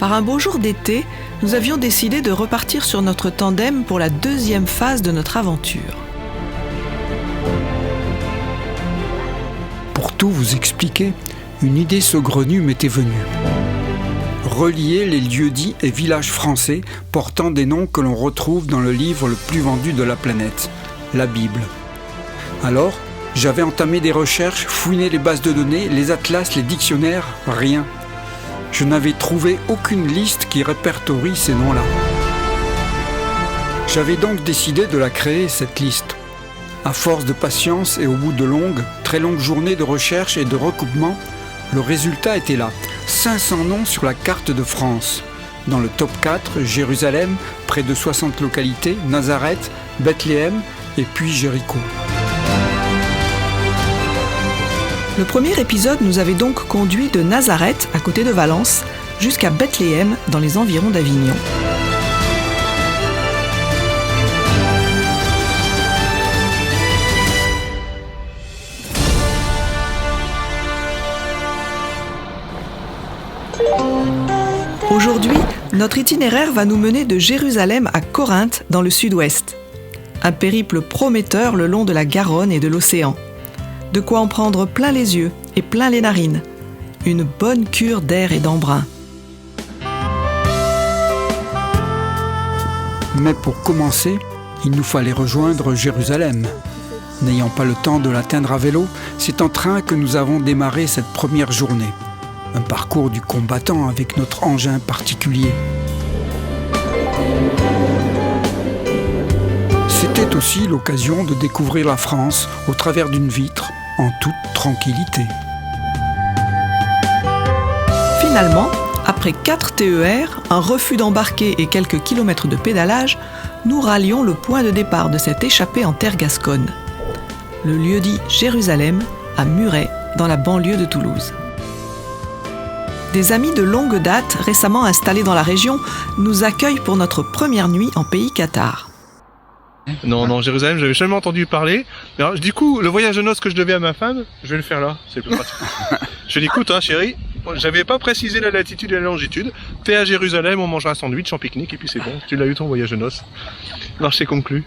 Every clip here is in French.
Par un beau jour d'été, nous avions décidé de repartir sur notre tandem pour la deuxième phase de notre aventure. Pour tout vous expliquer, une idée saugrenue m'était venue. Relier les lieux-dits et villages français portant des noms que l'on retrouve dans le livre le plus vendu de la planète, la Bible. Alors, j'avais entamé des recherches, fouiné les bases de données, les atlas, les dictionnaires, rien. Je n'avais trouvé aucune liste qui répertorie ces noms-là. J'avais donc décidé de la créer, cette liste. À force de patience et au bout de très longues journées de recherche et de recoupement, le résultat était là. 500 noms sur la carte de France. Dans le top 4, Jérusalem, près de 60 localités, Nazareth, Bethléem et puis Jéricho. Le premier épisode nous avait donc conduit de Nazareth, à côté de Valence, jusqu'à Bethléem, dans les environs d'Avignon. Aujourd'hui, notre itinéraire va nous mener de Jérusalem à Corinthe, dans le sud-ouest. Un périple prometteur le long de la Garonne et de l'océan. De quoi en prendre plein les yeux et plein les narines. Une bonne cure d'air et d'embrun. Mais pour commencer, il nous fallait rejoindre Jérusalem. N'ayant pas le temps de l'atteindre à vélo, c'est en train que nous avons démarré cette première journée. Un parcours du combattant avec notre engin particulier. C'était aussi l'occasion de découvrir la France au travers d'une vitre, en toute tranquillité. Finalement, après 4 TER, un refus d'embarquer et quelques kilomètres de pédalage, nous rallions le point de départ de cette échappée en terre gasconne. Le lieu-dit Jérusalem, à Muret, dans la banlieue de Toulouse. Des amis de longue date, récemment installés dans la région, nous accueillent pour notre première nuit en pays cathare. Non, Jérusalem, j'avais jamais entendu parler. Alors, du coup, le voyage de noces que je devais à ma femme, je vais le faire là, c'est plus pratique. Je lui dis, écoute, chérie, j'avais pas précisé la latitude et la longitude. T'es à Jérusalem, on mangera un sandwich en pique-nique et puis c'est bon. Tu l'as eu ton voyage de noces. Marché conclu.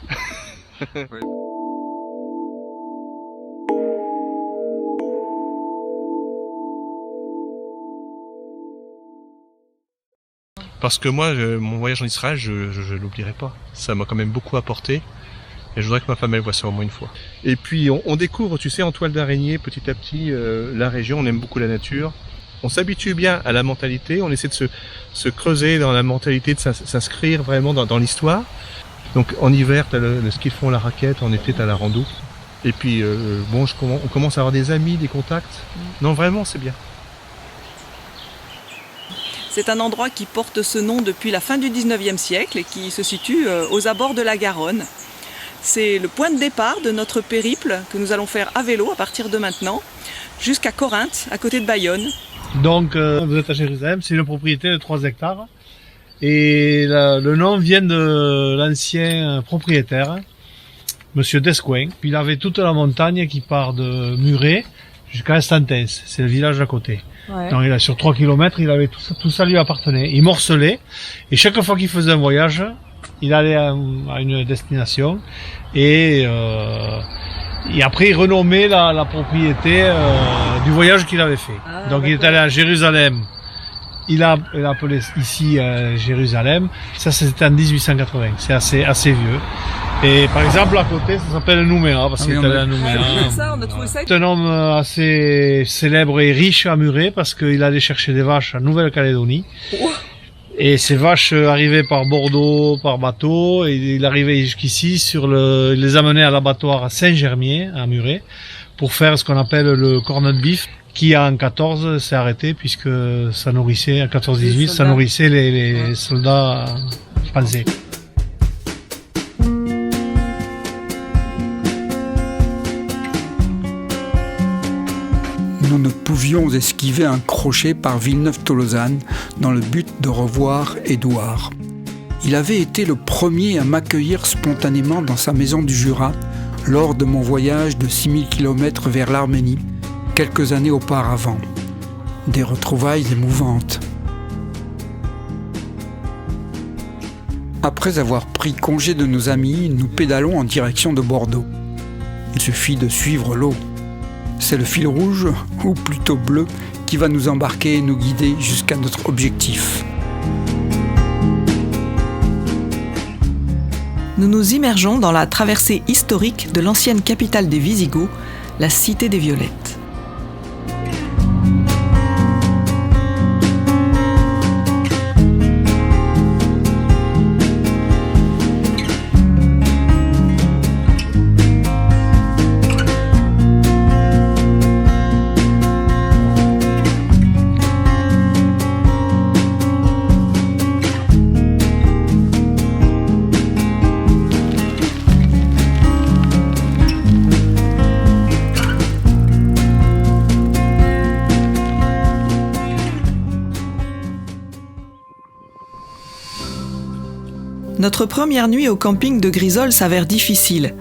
Parce que moi, mon voyage en Israël, je l'oublierai pas. Ça m'a quand même beaucoup apporté. Et je voudrais que ma femme elle voit ça au moins une fois. Et puis on découvre, tu sais, en toile d'araignée, petit à petit, la région. On aime beaucoup la nature. On s'habitue bien à la mentalité. On essaie de se creuser dans la mentalité, de s'inscrire vraiment dans l'histoire. Donc en hiver, t'as le ski de fond, la raquette. En été, t'as la rando. Et puis, on commence à avoir des amis, des contacts. Non, vraiment, c'est bien. C'est un endroit qui porte ce nom depuis la fin du 19e siècle et qui se situe aux abords de la Garonne. C'est le point de départ de notre périple que nous allons faire à vélo à partir de maintenant, jusqu'à Corinthe, à côté de Bayonne. Donc vous êtes à Jérusalem, c'est une propriété de 3 hectares. Et le nom vient de l'ancien propriétaire, Monsieur Descoings. Il avait toute la montagne qui part de Muret jusqu'à Instantès, c'est le village d'à côté. Ouais. Donc sur 3 km, il avait tout ça lui appartenait. Il morcelait, et chaque fois qu'il faisait un voyage, il allait à une destination, et après il renommait la propriété du voyage qu'il avait fait. Ah, donc il est allé à Jérusalem, il a appelé ici Jérusalem, ça c'était en 1880, c'est assez vieux. Et par exemple à côté, ça s'appelle Nouméa, parce qu'il est allé à Nouméa. C'est un homme assez célèbre et riche à Muret, parce qu'il allait chercher des vaches en Nouvelle-Calédonie. Et ces vaches arrivaient par Bordeaux, par bateau, et il arrivait jusqu'ici il les amenait à l'abattoir à Saint-Germier, à Muret, pour faire ce qu'on appelle le corned beef, qui en 14 s'est arrêté, puisque ça nourrissait, en 14-18, ça nourrissait les soldats français. Nous ne pouvions esquiver un crochet par Villeneuve-Tolosane dans le but de revoir Édouard. Il avait été le premier à m'accueillir spontanément dans sa maison du Jura lors de mon voyage de 6000 km vers l'Arménie, quelques années auparavant. Des retrouvailles émouvantes. Après avoir pris congé de nos amis, nous pédalons en direction de Bordeaux. Il suffit de suivre l'eau. C'est le fil rouge, ou plutôt bleu, qui va nous embarquer et nous guider jusqu'à notre objectif. Nous nous immergeons dans la traversée historique de l'ancienne capitale des Wisigoths, la Cité des Violettes. Notre première nuit au camping de Grisol s'avère difficile.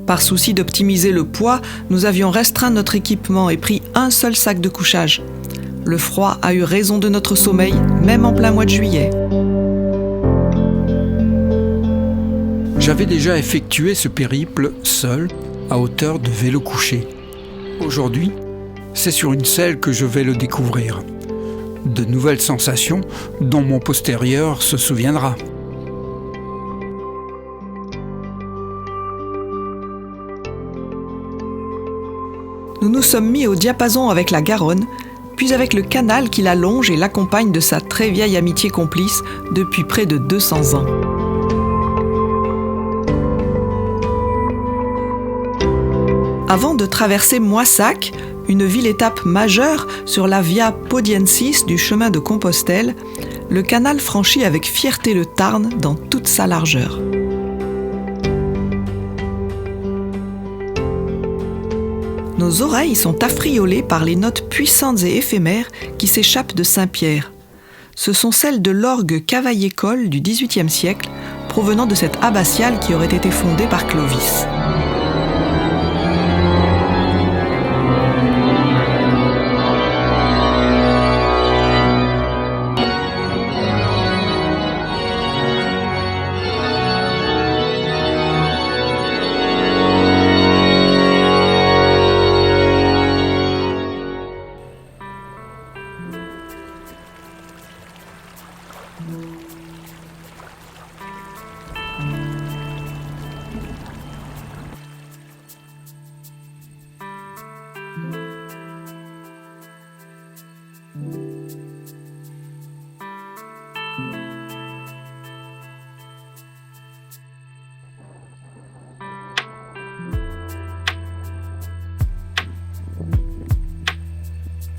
Par souci d'optimiser le poids, nous avions restreint notre équipement et pris un seul sac de couchage. Le froid a eu raison de notre sommeil, même en plein mois de juillet. J'avais déjà effectué ce périple seul, à hauteur de vélo couché. Aujourd'hui, c'est sur une selle que je vais le découvrir. De nouvelles sensations dont mon postérieur se souviendra. Nous nous sommes mis au diapason avec la Garonne, puis avec le canal qui la longe et l'accompagne de sa très vieille amitié complice depuis près de 200 ans. Avant de traverser Moissac, une ville-étape majeure sur la Via Podiensis du chemin de Compostelle, le canal franchit avec fierté le Tarn dans toute sa largeur. Nos oreilles sont affriolées par les notes puissantes et éphémères qui s'échappent de Saint-Pierre. Ce sont celles de l'orgue Cavaillé-Coll du XVIIIe siècle, provenant de cette abbatiale qui aurait été fondée par Clovis.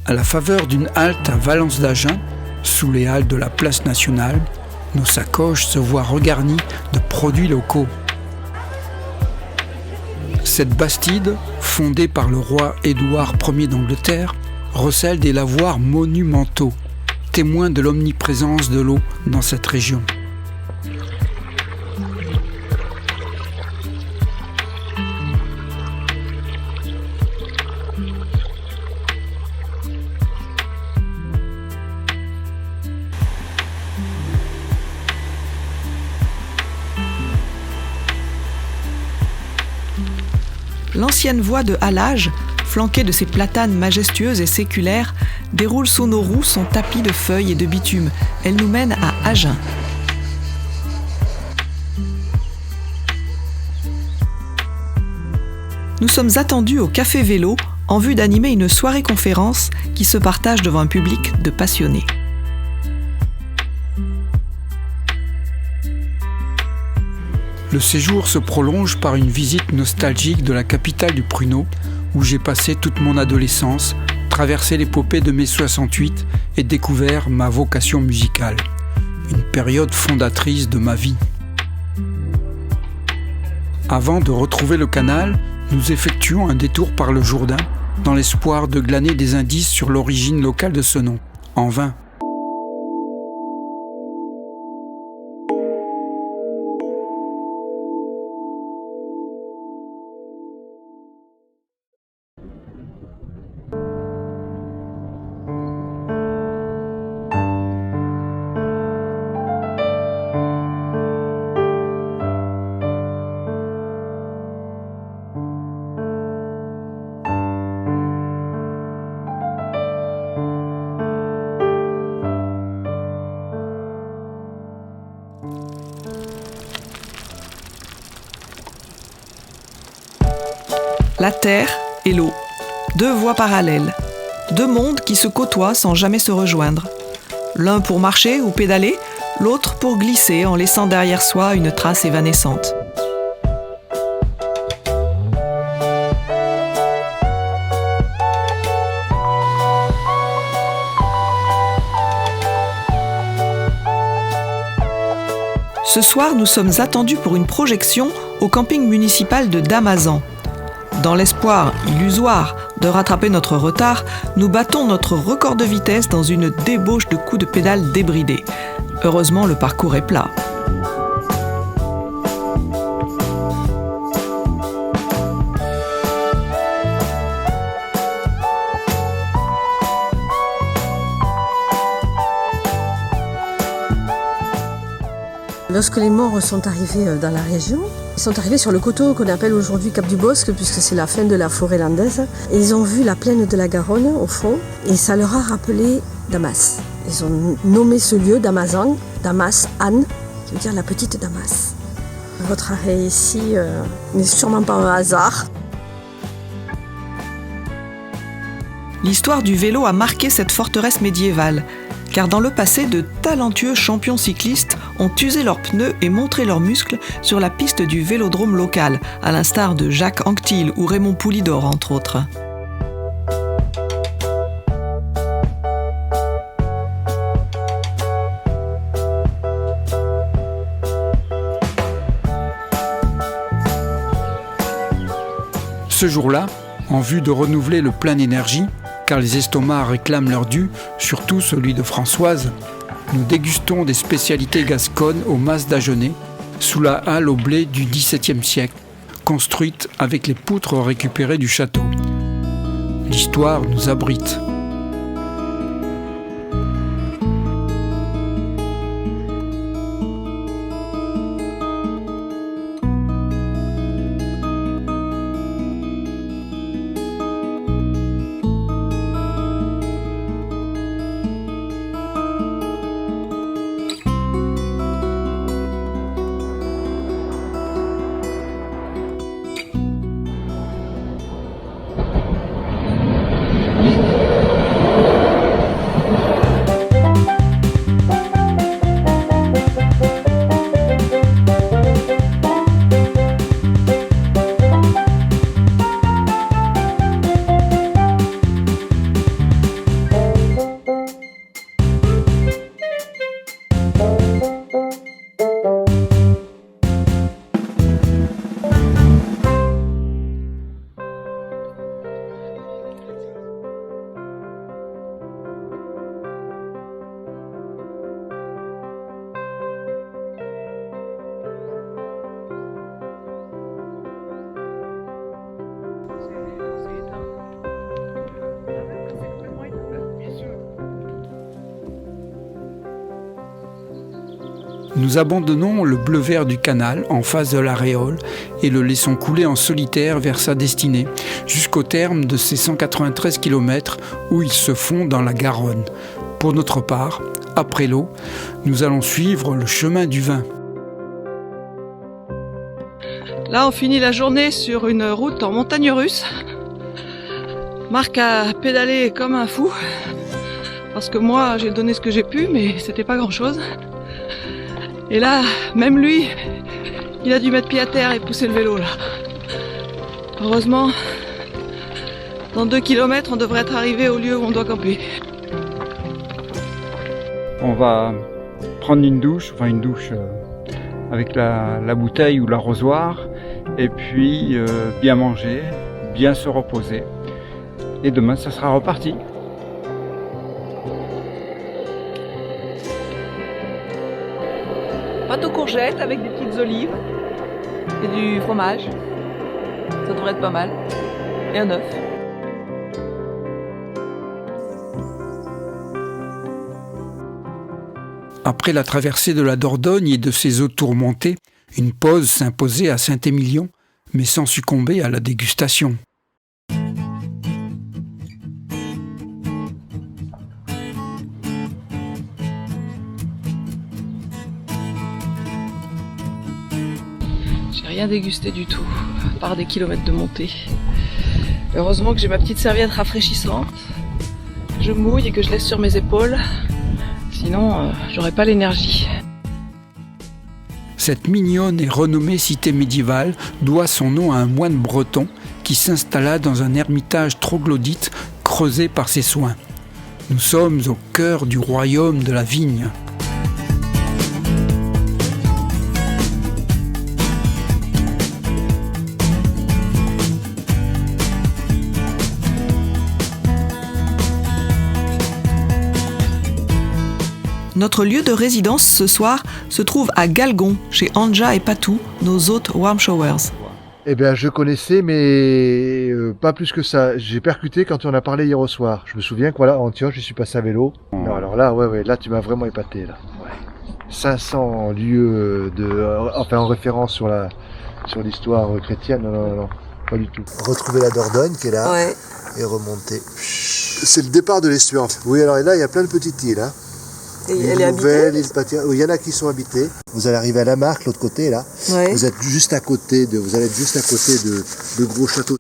À la faveur d'une halte à Valence d'Agen, sous les halles de la place nationale, nos sacoches se voient regarnies de produits locaux. Cette bastide, fondée par le roi Édouard Ier d'Angleterre, recèle des lavoirs monumentaux, témoins de l'omniprésence de l'eau dans cette région. L'ancienne voie de halage, flanquée de ces platanes majestueuses et séculaires, déroule sous nos roues son tapis de feuilles et de bitume. Elle nous mène à Agen. Nous sommes attendus au Café Vélo en vue d'animer une soirée-conférence qui se partage devant un public de passionnés. Le séjour se prolonge par une visite nostalgique de la capitale du pruneau, où j'ai passé toute mon adolescence, traversé l'épopée de mai 68 et découvert ma vocation musicale. Une période fondatrice de ma vie. Avant de retrouver le canal, nous effectuons un détour par le Jourdain, dans l'espoir de glaner des indices sur l'origine locale de ce nom. En vain. la terre et l'eau. 2 voies parallèles. 2 mondes qui se côtoient sans jamais se rejoindre. L'un pour marcher ou pédaler, l'autre pour glisser en laissant derrière soi une trace évanescente. Ce soir, nous sommes attendus pour une projection au camping municipal de Damazan. Dans l'espoir illusoire de rattraper notre retard, nous battons notre record de vitesse dans une débauche de coups de pédale débridés. Heureusement, le parcours est plat. Lorsque les morts sont arrivés dans la région, ils sont arrivés sur le coteau qu'on appelle aujourd'hui Cap du Bosque, puisque c'est la fin de la forêt landaise. Et ils ont vu la plaine de la Garonne au fond, et ça leur a rappelé Damas. Ils ont nommé ce lieu Damazan, Damas Anne, qui veut dire la petite Damas. Votre arrêt ici n'est sûrement pas un hasard. L'histoire du vélo a marqué cette forteresse médiévale, car dans le passé, de talentueux champions cyclistes ont usé leurs pneus et montré leurs muscles sur la piste du vélodrome local, à l'instar de Jacques Anquetil ou Raymond Poulidor, entre autres. Ce jour-là, en vue de renouveler le plein d'énergie, car les estomacs réclament leur dû, surtout celui de Françoise, nous dégustons des spécialités gasconnes au mas d'Agenais, sous la halle au blé du XVIIe siècle, construite avec les poutres récupérées du château. L'histoire nous abrite. Nous abandonnons le bleu-vert du canal en face de la Réole et le laissons couler en solitaire vers sa destinée, jusqu'au terme de ces 193 km où il se fond dans la Garonne. Pour notre part, après l'eau, nous allons suivre le chemin du vin. Là, on finit la journée sur une route en montagne russe. Marc a pédalé comme un fou, parce que moi, j'ai donné ce que j'ai pu, mais c'était pas grand-chose. Et là, même lui, il a dû mettre pied à terre et pousser le vélo, là. Heureusement, dans 2 km, on devrait être arrivé au lieu où on doit camper. On va prendre une douche avec la bouteille ou l'arrosoir, et puis bien manger, bien se reposer. Et demain, ça sera reparti. Pâte aux courgettes avec des petites olives et du fromage. Ça devrait être pas mal. Et un œuf. Après la traversée de la Dordogne et de ses eaux tourmentées, une pause s'imposait à Saint-Émilion, mais sans succomber à la dégustation. J'ai rien dégusté du tout, à part des kilomètres de montée. Heureusement que j'ai ma petite serviette rafraîchissante. Je mouille et que je laisse sur mes épaules. Sinon, j'aurais pas l'énergie. Cette mignonne et renommée cité médiévale doit son nom à un moine breton qui s'installa dans un ermitage troglodyte creusé par ses soins. Nous sommes au cœur du royaume de la vigne. Notre lieu de résidence ce soir se trouve à Galgon, chez Anja et Patou, nos hôtes warm showers. Eh bien, je connaissais, mais pas plus que ça. J'ai percuté quand on a parlé hier au soir. Je me souviens que voilà, à Antioche, je suis passé à vélo. Non, alors là, ouais, là, tu m'as vraiment épaté, là. Ouais. 500 lieux en référence sur l'histoire chrétienne. Non, pas du tout. Retrouver la Dordogne qui est là. Ouais. Et remonter. C'est le départ de l'estuaire. Oui, alors là, il y a plein de petites îles, hein. Elle est habitée ? Il y en a qui sont habitées. Vous allez arriver à Lamarque, l'autre côté là. Ouais. Vous allez être juste à côté de gros châteaux.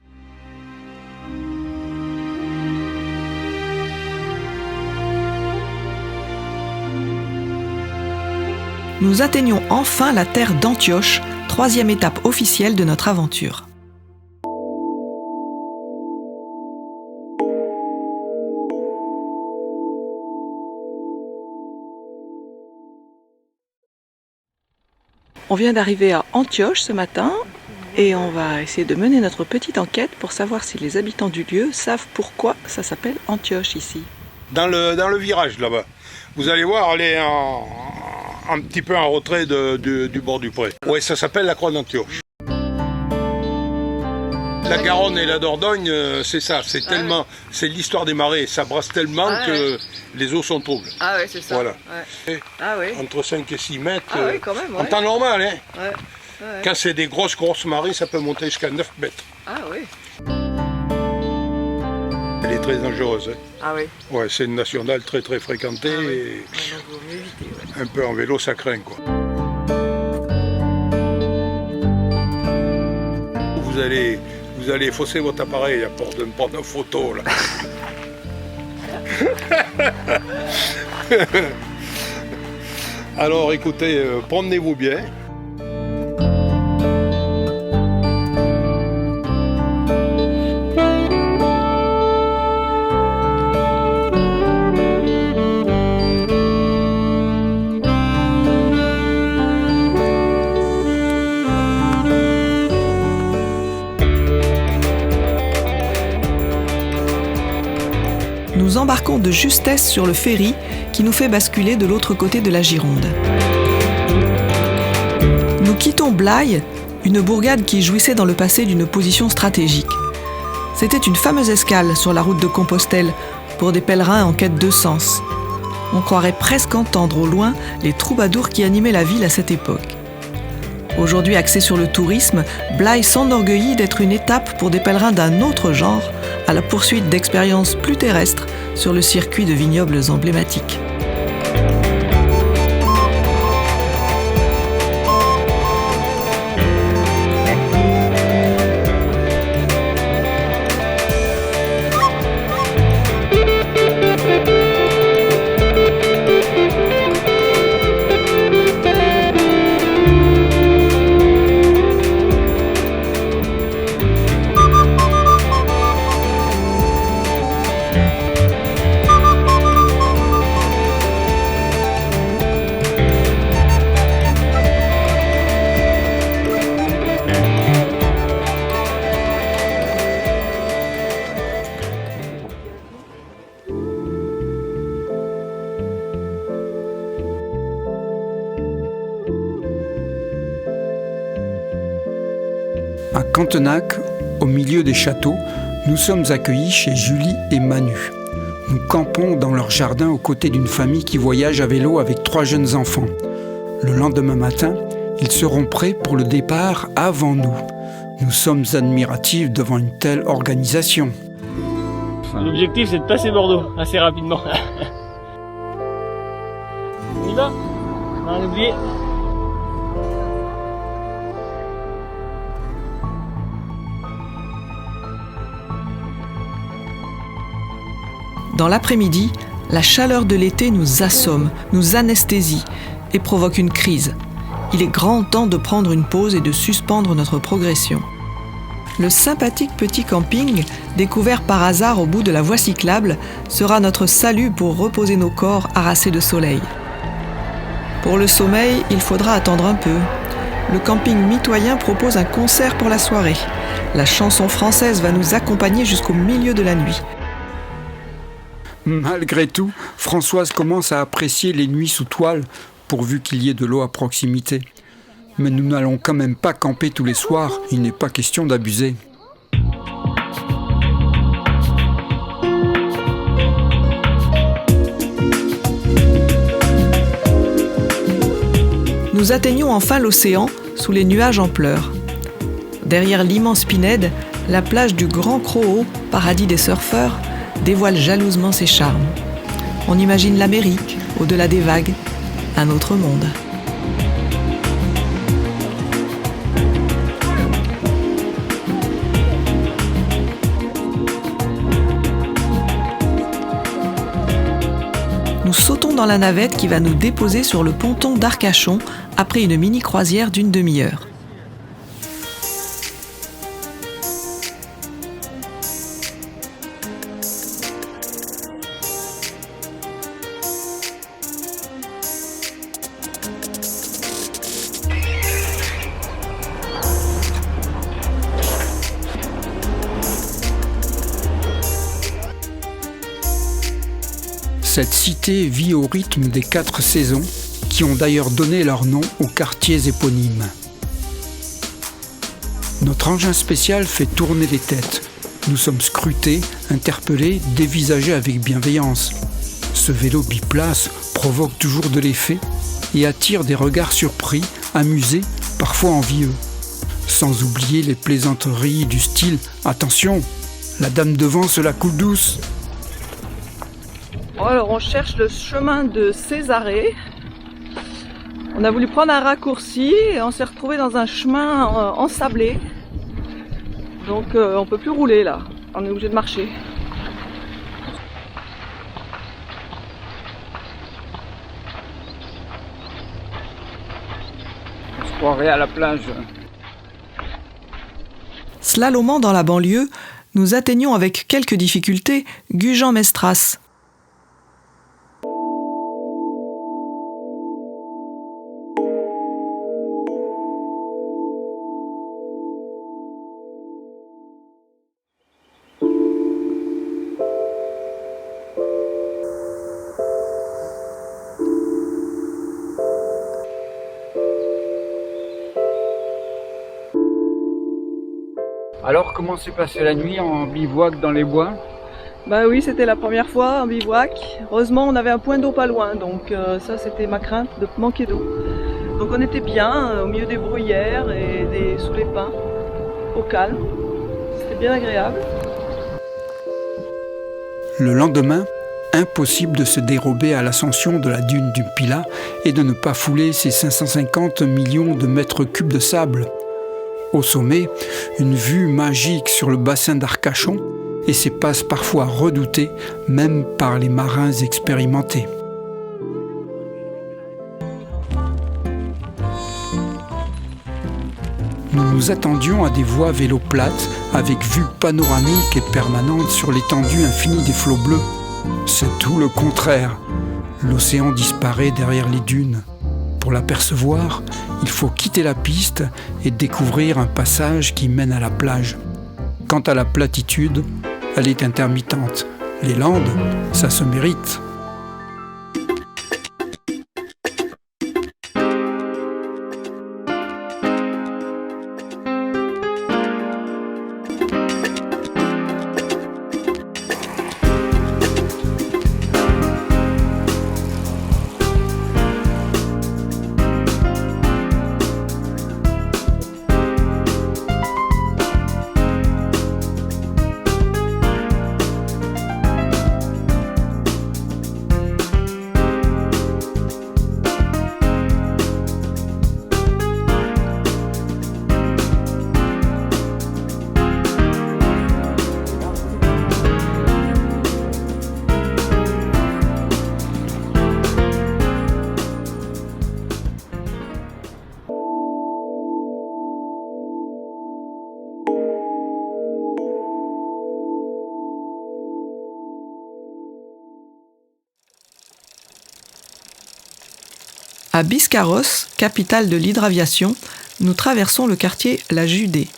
Nous atteignons enfin la terre d'Antioche, 3e étape officielle de notre aventure. On vient d'arriver à Antioche ce matin et on va essayer de mener notre petite enquête pour savoir si les habitants du lieu savent pourquoi ça s'appelle Antioche ici. Dans le virage là-bas, vous allez voir, elle est un petit peu en retrait du bord du pré. Oui, ça s'appelle la Croix d'Antioche. La Garonne et la Dordogne, c'est ça, c'est l'histoire des marais, ça brasse tellement que les eaux sont troubles. Ah oui, c'est ça. Voilà. Ouais. Ah oui. Entre 5 et 6 mètres, quand même, en temps normal, hein. Ouais. Quand c'est des grosses marées, ça peut monter jusqu'à 9 mètres. Ah oui. Elle est très dangereuse. Hein. Ah oui. Ouais, c'est une nationale très très fréquentée. Ah oui. Et Donc, vaut mieux éviter, un peu en vélo, ça craint quoi. Vous allez fausser votre appareil pour me prendre une photo là. Alors écoutez, promenez-vous bien. Nous embarquons de justesse sur le ferry qui nous fait basculer de l'autre côté de la Gironde. Nous quittons Blaye, une bourgade qui jouissait dans le passé d'une position stratégique. C'était une fameuse escale sur la route de Compostelle pour des pèlerins en quête de sens. On croirait presque entendre au loin les troubadours qui animaient la ville à cette époque. Aujourd'hui axé sur le tourisme, Blaye s'enorgueillit d'être une étape pour des pèlerins d'un autre genre, à la poursuite d'expériences plus terrestres sur le circuit de vignobles emblématiques. À Cantenac, au milieu des châteaux, nous sommes accueillis chez Julie et Manu. Nous campons dans leur jardin aux côtés d'une famille qui voyage à vélo avec 3 jeunes enfants. Le lendemain matin, ils seront prêts pour le départ avant nous. Nous sommes admiratifs devant une telle organisation. L'objectif, c'est de passer Bordeaux assez rapidement. On y va ? On a oublié. Dans l'après-midi, la chaleur de l'été nous assomme, nous anesthésie et provoque une crise. Il est grand temps de prendre une pause et de suspendre notre progression. Le sympathique petit camping, découvert par hasard au bout de la voie cyclable, sera notre salut pour reposer nos corps harassés de soleil. Pour le sommeil, il faudra attendre un peu. Le camping mitoyen propose un concert pour la soirée. La chanson française va nous accompagner jusqu'au milieu de la nuit. Malgré tout, Françoise commence à apprécier les nuits sous toile, pourvu qu'il y ait de l'eau à proximité. Mais nous n'allons quand même pas camper tous les soirs, il n'est pas question d'abuser. Nous atteignons enfin l'océan sous les nuages en pleurs. Derrière l'immense Pinède, la plage du Grand Croau, paradis des surfeurs, dévoile jalousement ses charmes. On imagine l'Amérique, au-delà des vagues, un autre monde. Nous sautons dans la navette qui va nous déposer sur le ponton d'Arcachon après une mini-croisière d'une demi-heure. Cette cité vit au rythme des 4 saisons, qui ont d'ailleurs donné leur nom aux quartiers éponymes. Notre engin spécial fait tourner les têtes. Nous sommes scrutés, interpellés, dévisagés avec bienveillance. Ce vélo biplace provoque toujours de l'effet et attire des regards surpris, amusés, parfois envieux. Sans oublier les plaisanteries du style « Attention, la dame devant se la coule douce !» Alors on cherche le chemin de Césarée. On a voulu prendre un raccourci et on s'est retrouvé dans un chemin ensablé. Donc on peut plus rouler là, on est obligé de marcher. Je croirais à la plage. Slalomant dans la banlieue, nous atteignons avec quelques difficultés Gujan-Mestras. Alors, comment s'est passée la nuit en bivouac dans les bois ? Bah oui, c'était la première fois en bivouac. Heureusement, on avait un point d'eau pas loin, donc ça c'était ma crainte de manquer d'eau. Donc on était bien au milieu des bruyères et sous les pins, au calme. C'était bien agréable. Le lendemain, impossible de se dérober à l'ascension de la dune du Pilat et de ne pas fouler ses 550 millions de mètres cubes de sable. Au sommet, une vue magique sur le bassin d'Arcachon et ses passes parfois redoutées, même par les marins expérimentés. Nous nous attendions à des voies vélo plates avec vue panoramique et permanente sur l'étendue infinie des flots bleus. C'est tout le contraire. L'océan disparaît derrière les dunes. Pour l'apercevoir, il faut quitter la piste et découvrir un passage qui mène à la plage. Quant à la platitude, elle est intermittente. Les Landes, ça se mérite. À Biscarrosse, capitale de l'hydraviation, nous traversons le quartier La Judée.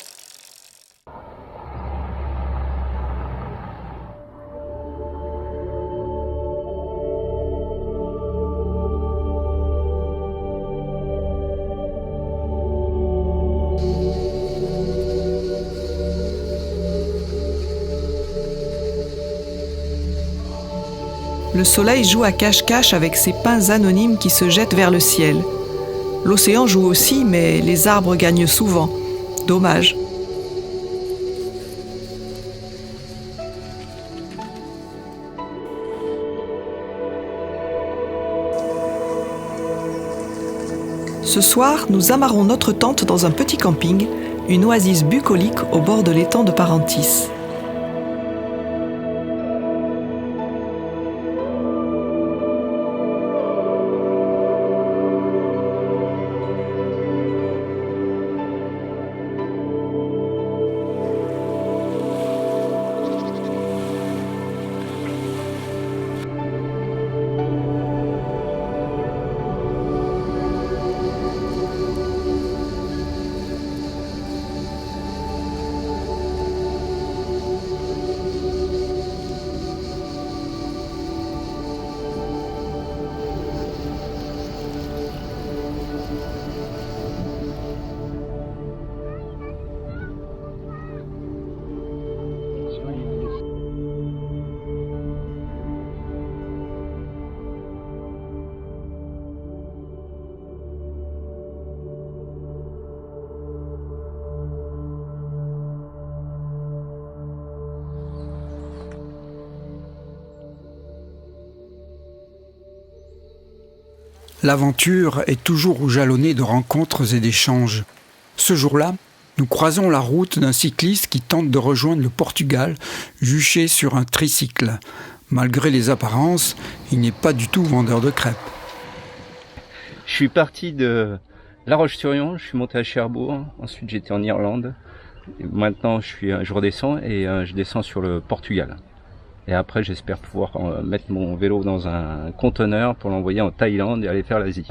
Le soleil joue à cache-cache avec ses pins anonymes qui se jettent vers le ciel. L'océan joue aussi, mais les arbres gagnent souvent. Dommage. Ce soir, nous amarrons notre tente dans un petit camping, une oasis bucolique au bord de l'étang de Parentis. L'aventure est toujours jalonnée de rencontres et d'échanges. Ce jour-là, nous croisons la route d'un cycliste qui tente de rejoindre le Portugal, juché sur un tricycle. Malgré les apparences, il n'est pas du tout vendeur de crêpes. Je suis parti de La Roche-sur-Yon, je suis monté à Cherbourg, ensuite j'étais en Irlande. Et maintenant je redescends et je descends sur le Portugal. Et après, j'espère pouvoir mettre mon vélo dans un conteneur pour l'envoyer en Thaïlande et aller faire l'Asie.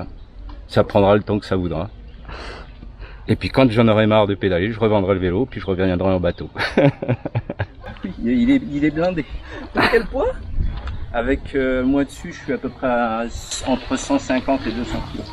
Ça prendra le temps que ça voudra. Et puis quand j'en aurai marre de pédaler, je revendrai le vélo, puis je reviendrai en bateau. il est blindé. À quel poids ? Avec moi dessus, je suis à peu près entre 150 et 200 kg.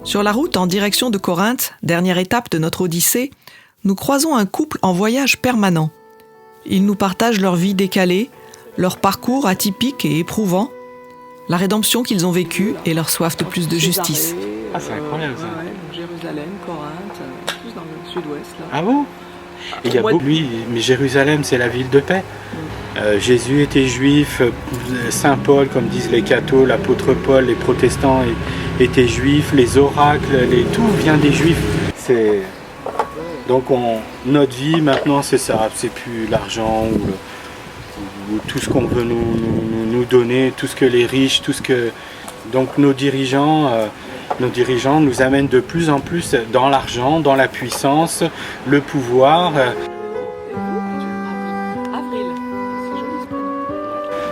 Sur la route en direction de Corinthe, dernière étape de notre odyssée, nous croisons un couple en voyage permanent. Ils nous partagent leur vie décalée, leur parcours atypique et éprouvant, la rédemption qu'ils ont vécue et leur soif de plus de justice. Ah, c'est incroyable ça. Jérusalem, Corinthe, plus dans le sud-ouest. Là. Ah bon ? Et il y a beaucoup. Oui, mais Jérusalem, c'est la ville de paix. Jésus était juif, Saint Paul, comme disent les cathos, l'apôtre Paul, les protestants étaient juifs, les oracles, tout vient des juifs. Donc notre vie maintenant c'est ça, c'est plus l'argent ou tout ce qu'on veut nous donner, tout ce que les riches, donc nos dirigeants nous amènent de plus en plus dans l'argent, dans la puissance, le pouvoir.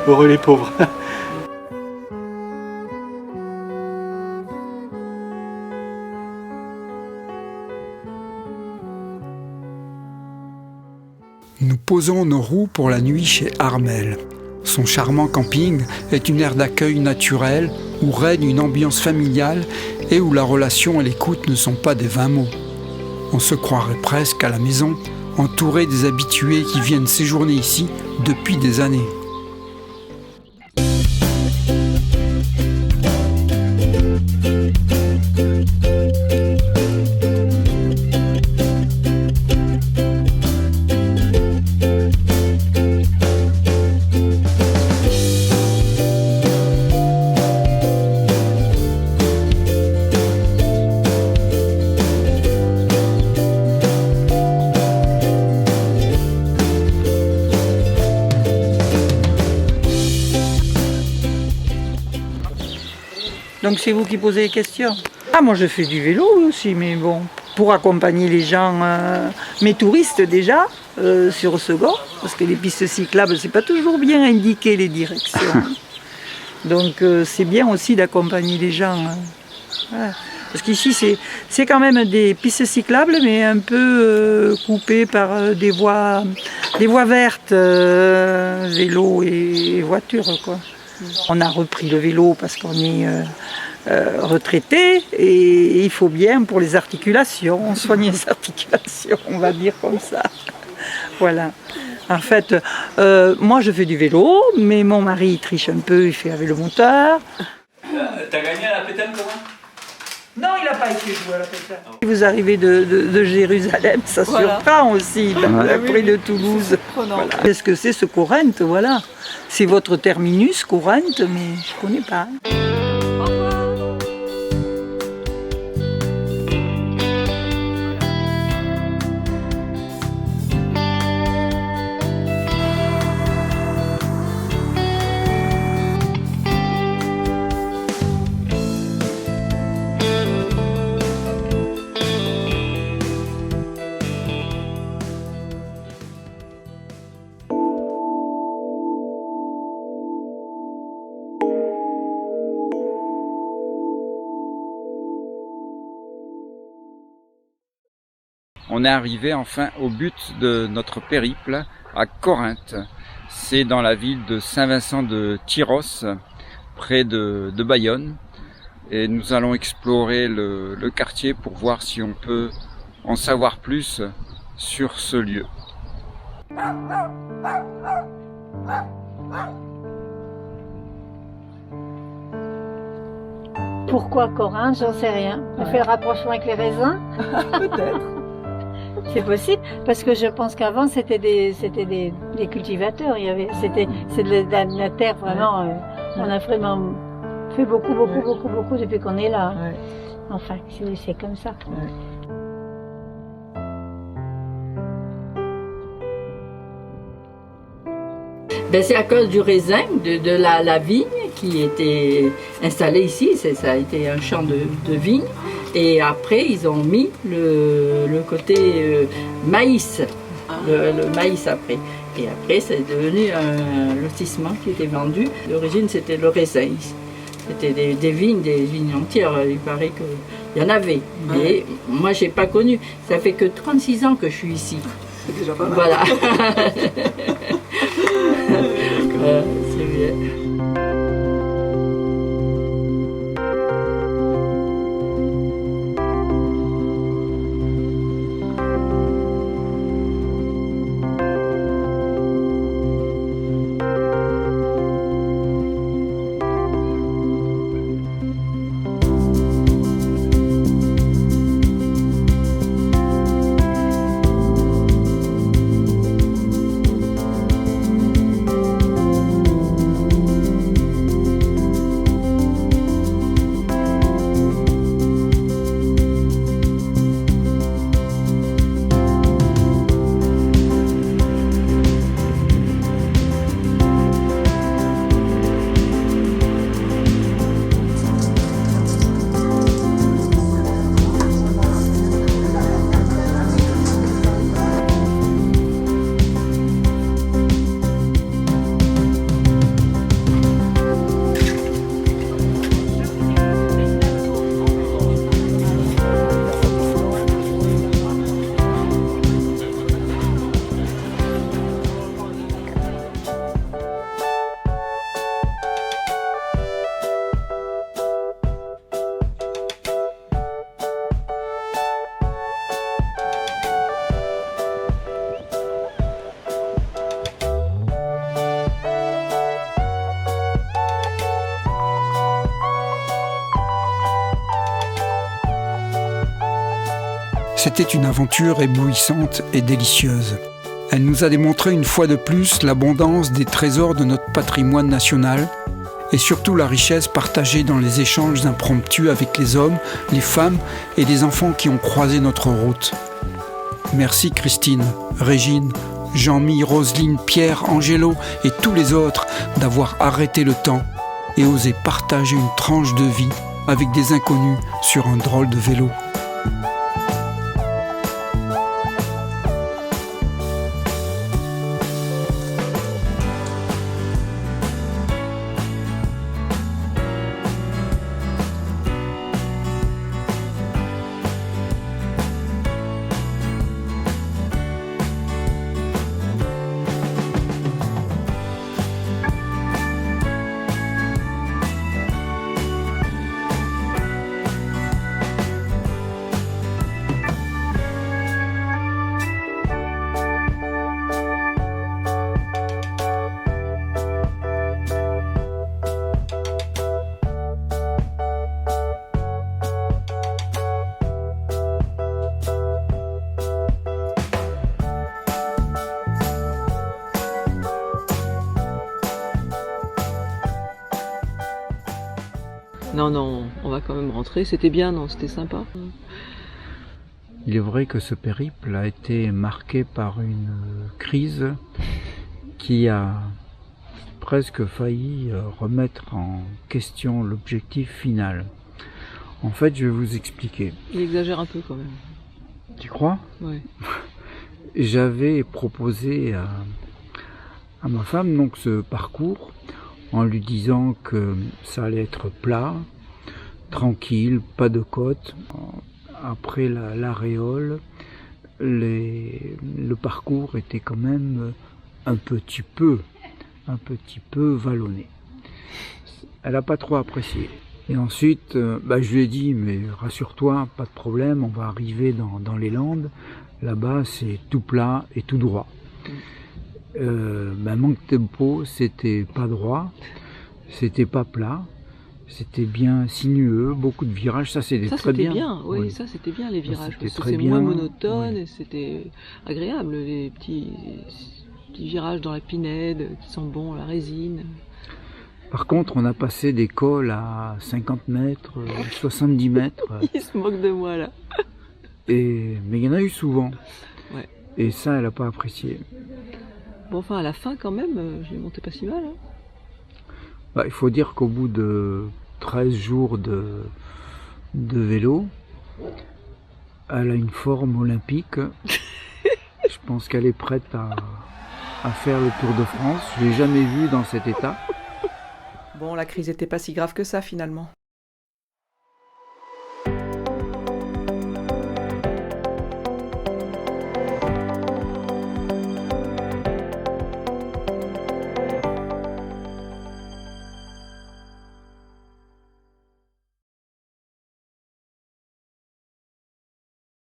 Heureux les pauvres. Nous posons nos roues pour la nuit chez Armel. Son charmant camping est une aire d'accueil naturelle où règne une ambiance familiale et où la relation et l'écoute ne sont pas des vains mots. On se croirait presque à la maison, entouré des habitués qui viennent séjourner ici depuis des années. Donc c'est vous qui posez les questions. Ah, moi je fais du vélo aussi, mais bon, pour accompagner les gens, mes touristes déjà, sur Segorbe, parce que les pistes cyclables, c'est pas toujours bien indiqué les directions. Donc c'est bien aussi d'accompagner les gens. Voilà. Parce qu'ici c'est quand même des pistes cyclables, mais un peu coupées par des voies vertes, vélo et voiture, quoi. On a repris le vélo parce qu'on est retraité et il faut bien pour les articulations, soigner les articulations, on va dire comme ça. Voilà. En fait, moi je fais du vélo, mais mon mari il triche un peu, il fait avec le moteur. T'as gagné à la pétanque, comment ? Non, il n'a pas été joué à la pétanque. Vous arrivez de Jérusalem, ça surprend aussi, près de Toulouse. Voilà. Qu'est-ce que c'est ce Corinthe, voilà. C'est votre terminus, Corinthe, mais je ne connais pas. Au revoir. On est arrivé enfin au but de notre périple, à Corinthe. C'est dans la ville de Saint-Vincent de Tyros, près de Bayonne. Et nous allons explorer le quartier pour voir si on peut en savoir plus sur ce lieu. Pourquoi Corinthe? J'en sais rien. On fait le rapprochement avec les raisins? Peut-être. C'est possible, parce que je pense qu'avant c'était des cultivateurs. C'est de la terre vraiment. On a vraiment fait beaucoup depuis qu'on est là. Ouais. Enfin, c'est comme ça. Ouais. Ben, c'est à cause du raisin, de la vigne qui était installée ici. Ça a été un champ de vigne. Et après, ils ont mis le côté maïs, le maïs après. Et après, c'est devenu un lotissement qui était vendu. D'origine, c'était le raisin. C'était des vignes entières. Il paraît qu'il y en avait. Mais moi, je n'ai pas connu. Ça fait que 36 ans que je suis ici. C'est déjà pas mal. Voilà. C'est bien. C'était une aventure éblouissante et délicieuse. Elle nous a démontré une fois de plus l'abondance des trésors de notre patrimoine national et surtout la richesse partagée dans les échanges impromptus avec les hommes, les femmes et les enfants qui ont croisé notre route. Merci Christine, Régine, Jean-Mi, Roselyne, Pierre, Angelo et tous les autres d'avoir arrêté le temps et osé partager une tranche de vie avec des inconnus sur un drôle de vélo. Non, on va quand même rentrer. C'était bien, non? C'était sympa. Il est vrai que ce périple a été marqué par une crise qui a presque failli remettre en question l'objectif final. En fait, je vais vous expliquer. Il exagère un peu quand même. Tu crois? Oui. J'avais proposé à ma femme donc ce parcours en lui disant que ça allait être plat, tranquille, pas de côte. Après l'aréole, le parcours était quand même un petit peu vallonné. Elle n'a pas trop apprécié. Et ensuite, je lui ai dit, mais rassure-toi, pas de problème, on va arriver dans les Landes. Là-bas, c'est tout plat et tout droit. Manque de tempo, c'était pas droit, c'était pas plat, c'était bien sinueux, beaucoup de virages, ça c'était très bien. Oui, ça c'était bien les virages, parce que très c'est bien, moins monotone oui. Et c'était agréable, les petits virages dans la pinède qui sont bons, la résine. Par contre, on a passé des cols à 50 mètres, 70 mètres. Il se moque de moi là. Mais il y en a eu souvent. Ouais. Et ça, elle n'a pas apprécié. Bon, enfin, à la fin, quand même, je l'ai monté pas si mal. Hein. Il faut dire qu'au bout de 13 jours de vélo, elle a une forme olympique. Je pense qu'elle est prête à faire le Tour de France. Je ne l'ai jamais vue dans cet état. Bon, la crise n'était pas si grave que ça, finalement.